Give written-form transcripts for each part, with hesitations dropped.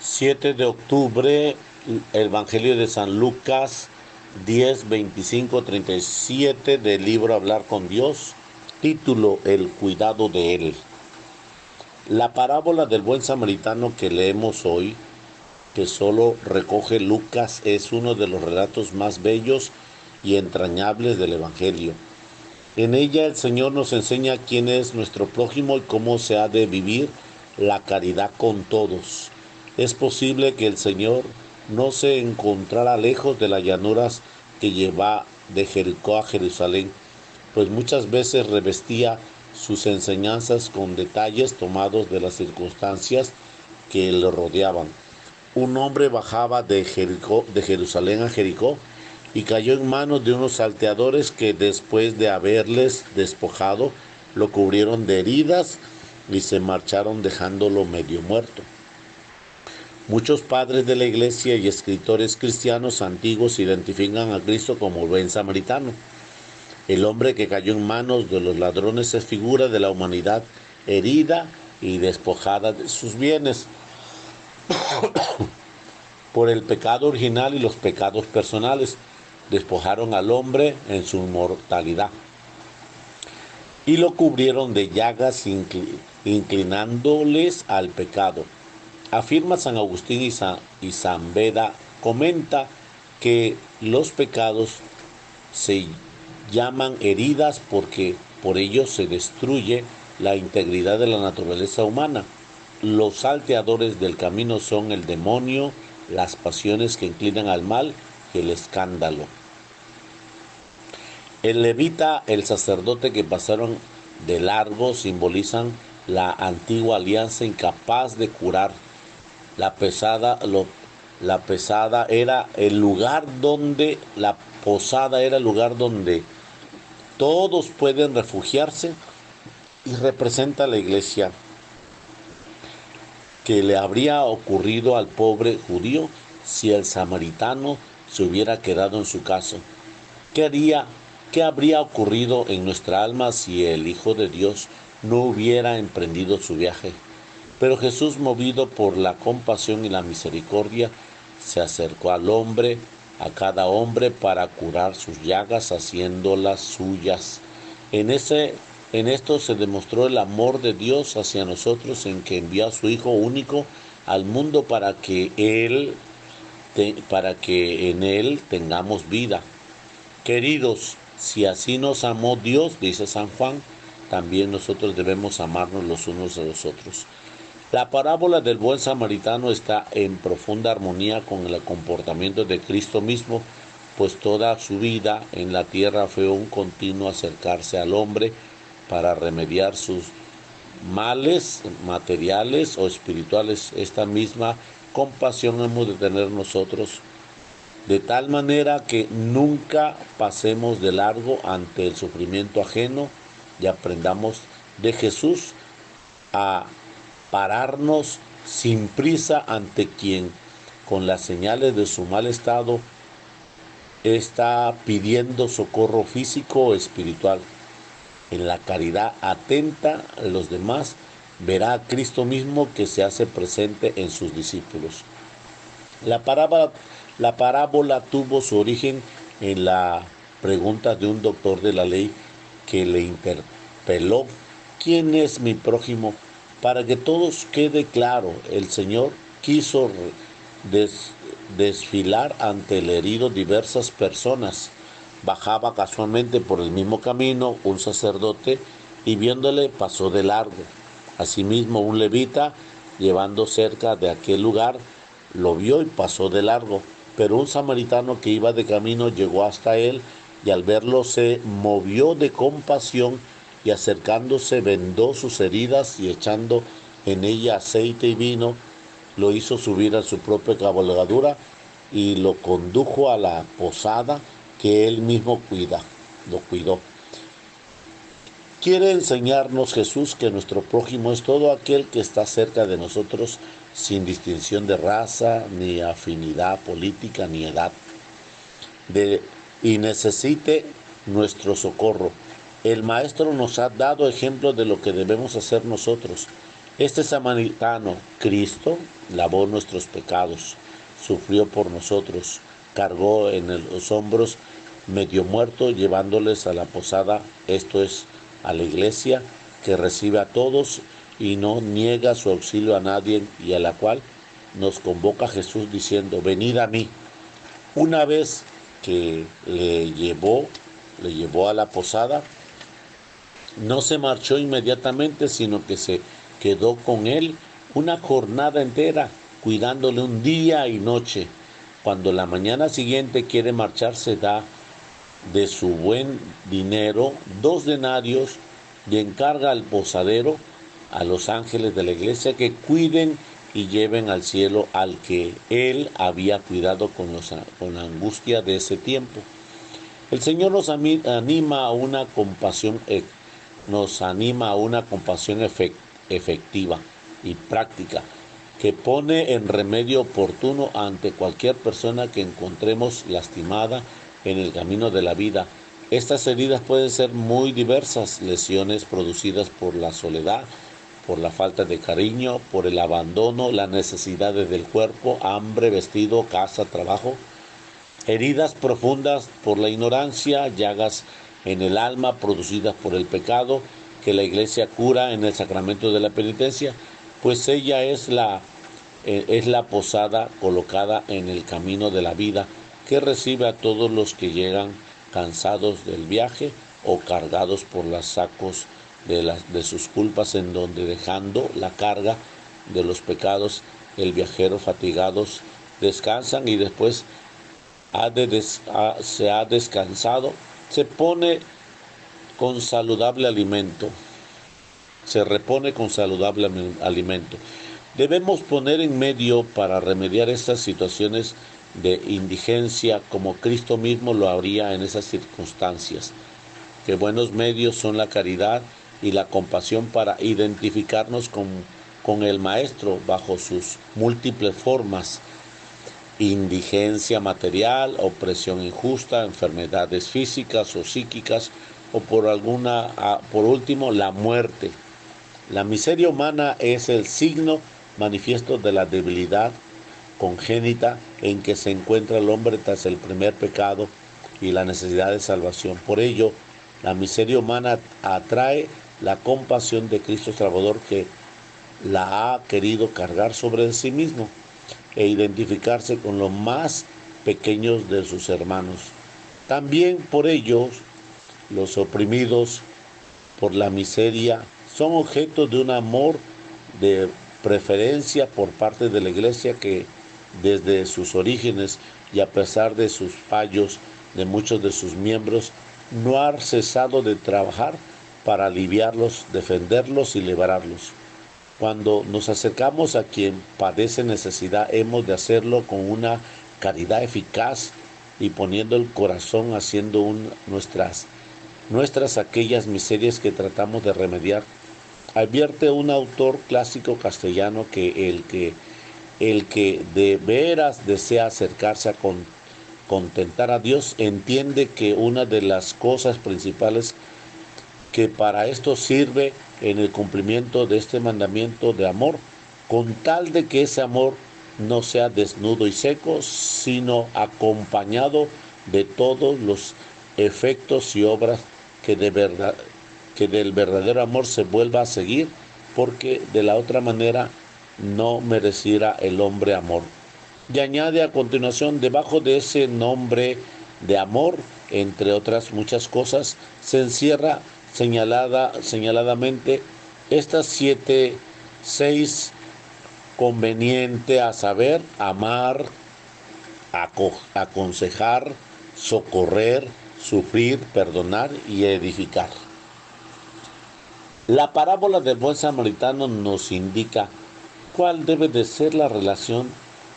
7 de octubre, Evangelio de San Lucas 10, 25, 37 del libro Hablar con Dios, título El cuidado de Él. La parábola del buen samaritano que leemos hoy, que solo recoge Lucas, es uno de los relatos más bellos y entrañables del Evangelio. En ella el Señor nos enseña quién es nuestro prójimo y cómo se ha de vivir la caridad con todos. Es posible que el Señor no se encontrara lejos de las llanuras que lleva de Jericó a Jerusalén, pues muchas veces revestía sus enseñanzas con detalles tomados de las circunstancias que le rodeaban. Un hombre bajaba de Jerusalén a Jericó y cayó en manos de unos salteadores que, después de haberles despojado, lo cubrieron de heridas y se marcharon dejándolo medio muerto. Muchos padres de la iglesia y escritores cristianos antiguos identifican a Cristo como el buen samaritano. El hombre que cayó en manos de los ladrones es figura de la humanidad herida y despojada de sus bienes por el pecado original y los pecados personales. Despojaron al hombre en su mortalidad y lo cubrieron de llagas inclinándoles al pecado. Afirma San Agustín y San Beda comenta que los pecados se llaman heridas porque por ellos se destruye la integridad de la naturaleza humana. Los salteadores del camino son el demonio, las pasiones que inclinan al mal y el escándalo. El levita, el sacerdote que pasaron de largo, simbolizan la antigua alianza incapaz de curar. La posada era el lugar donde todos pueden refugiarse, y representa la iglesia. ¿Qué le habría ocurrido al pobre judío si el samaritano se hubiera quedado en su casa? ¿Qué habría ocurrido en nuestra alma si el Hijo de Dios no hubiera emprendido su viaje? Pero Jesús, movido por la compasión y la misericordia, se acercó al hombre, a cada hombre, para curar sus llagas, haciéndolas suyas. En esto se demostró el amor de Dios hacia nosotros, en que envió a su Hijo único al mundo para que en Él tengamos vida. Queridos, si así nos amó Dios, dice San Juan, también nosotros debemos amarnos los unos a los otros. La parábola del buen samaritano está en profunda armonía con el comportamiento de Cristo mismo, pues toda su vida en la tierra fue un continuo acercarse al hombre para remediar sus males materiales o espirituales. Esta misma compasión hemos de tener nosotros, de tal manera que nunca pasemos de largo ante el sufrimiento ajeno y aprendamos de Jesús a pararnos sin prisa ante quien, con las señales de su mal estado, está pidiendo socorro físico o espiritual. En la caridad atenta a los demás, verá a Cristo mismo que se hace presente en sus discípulos. La parábola tuvo su origen en la pregunta de un doctor de la ley que le interpeló: ¿quién es mi prójimo? Para que todos quede claro, el Señor quiso desfilar ante el herido diversas personas. Bajaba casualmente por el mismo camino un sacerdote y, viéndole, pasó de largo. Asimismo, un levita, llevando cerca de aquel lugar, lo vio y pasó de largo. Pero un samaritano que iba de camino llegó hasta él y, al verlo, se movió de compasión y, acercándose, vendó sus heridas y, echando en ella aceite y vino, lo hizo subir a su propia cabalgadura y lo condujo a la posada que él mismo lo cuidó. Quiere enseñarnos Jesús que nuestro prójimo es todo aquel que está cerca de nosotros, sin distinción de raza, ni afinidad política, ni edad, y necesite nuestro socorro. El Maestro nos ha dado ejemplo de lo que debemos hacer nosotros. Este samaritano, Cristo, lavó nuestros pecados, sufrió por nosotros, cargó en los hombros medio muerto, llevándoles a la posada, esto es, a la iglesia, que recibe a todos y no niega su auxilio a nadie, y a la cual nos convoca Jesús diciendo: venid a mí. Una vez que le llevó a la posada, no se marchó inmediatamente, sino que se quedó con él una jornada entera, cuidándole un día y noche. Cuando la mañana siguiente quiere marcharse, da de su buen dinero 2 denarios y encarga al posadero, a los ángeles de la iglesia, que cuiden y lleven al cielo al que él había cuidado con la angustia de ese tiempo. El Señor nos anima a una compasión efectiva y práctica, que pone en remedio oportuno ante cualquier persona que encontremos lastimada en el camino de la vida. Estas heridas pueden ser muy diversas: lesiones producidas por la soledad, por la falta de cariño, por el abandono, las necesidades del cuerpo, hambre, vestido, casa, trabajo; heridas profundas por la ignorancia, llagas en el alma producidas por el pecado, que la iglesia cura en el sacramento de la penitencia, pues ella es la posada colocada en el camino de la vida, que recibe a todos los que llegan cansados del viaje o cargados por los sacos de sus culpas, en donde, dejando la carga de los pecados, el viajero fatigados descansan, y después se ha descansado, se repone con saludable alimento. Debemos poner en medio para remediar estas situaciones de indigencia, como Cristo mismo lo haría en esas circunstancias. Que buenos medios son la caridad y la compasión para identificarnos con el Maestro bajo sus múltiples formas: indigencia material, opresión injusta, enfermedades físicas o psíquicas, o por último, la muerte. La miseria humana es el signo manifiesto de la debilidad congénita en que se encuentra el hombre tras el primer pecado y la necesidad de salvación. Por ello, la miseria humana atrae la compasión de Cristo Salvador, que la ha querido cargar sobre sí mismo e identificarse con los más pequeños de sus hermanos. También por ellos, los oprimidos por la miseria son objeto de un amor de preferencia por parte de la iglesia, que desde sus orígenes, y a pesar de sus fallos de muchos de sus miembros, no ha cesado de trabajar para aliviarlos, defenderlos y liberarlos. Cuando nos acercamos a quien padece necesidad, hemos de hacerlo con una caridad eficaz y poniendo el corazón, haciendo nuestras aquellas miserias que tratamos de remediar. Advierte un autor clásico castellano que el que de veras desea acercarse a contentar a Dios, entiende que una de las cosas principales que para esto sirve en el cumplimiento de este mandamiento de amor, con tal de que ese amor no sea desnudo y seco, sino acompañado de todos los efectos y obras que del verdadero amor se vuelva a seguir, porque de la otra manera no mereciera el hombre amor. Y añade a continuación: debajo de ese nombre de amor, entre otras muchas cosas, se encierra señaladamente estas 6 conveniente, a saber: amar, aconsejar, socorrer, sufrir, perdonar y edificar. La parábola del buen samaritano nos indica cuál debe de ser la relación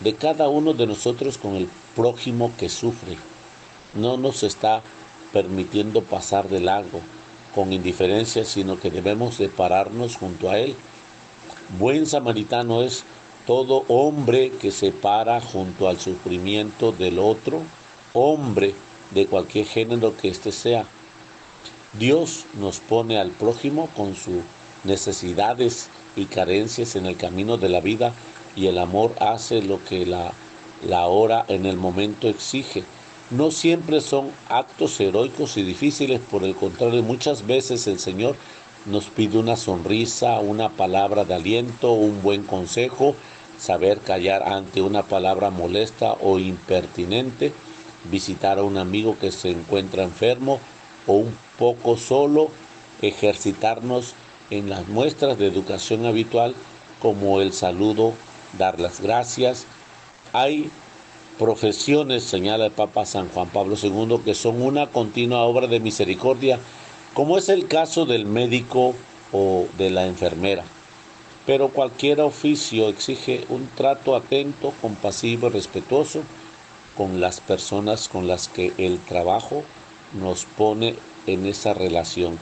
de cada uno de nosotros con el prójimo que sufre. No nos está permitiendo pasar de largo con indiferencia, sino que debemos de pararnos junto a él. Buen samaritano es todo hombre que se para junto al sufrimiento del otro, hombre de cualquier género que éste sea. Dios nos pone al prójimo con sus necesidades y carencias en el camino de la vida, y el amor hace lo que la hora en el momento exige. No siempre son actos heroicos y difíciles, por el contrario, muchas veces el Señor nos pide una sonrisa, una palabra de aliento, un buen consejo, saber callar ante una palabra molesta o impertinente, visitar a un amigo que se encuentra enfermo o un poco solo, ejercitarnos en las muestras de educación habitual como el saludo, dar las gracias. Hay profesiones, señala el Papa San Juan Pablo II, que son una continua obra de misericordia, como es el caso del médico o de la enfermera. Pero cualquier oficio exige un trato atento, compasivo y respetuoso con las personas con las que el trabajo nos pone en esa relación.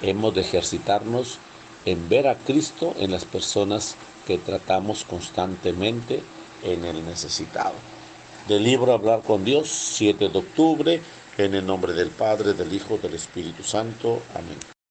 Hemos de ejercitarnos en ver a Cristo en las personas que tratamos constantemente en el necesitado. Del libro Hablar con Dios, 7 de octubre, en el nombre del Padre, del Hijo, del Espíritu Santo. Amén.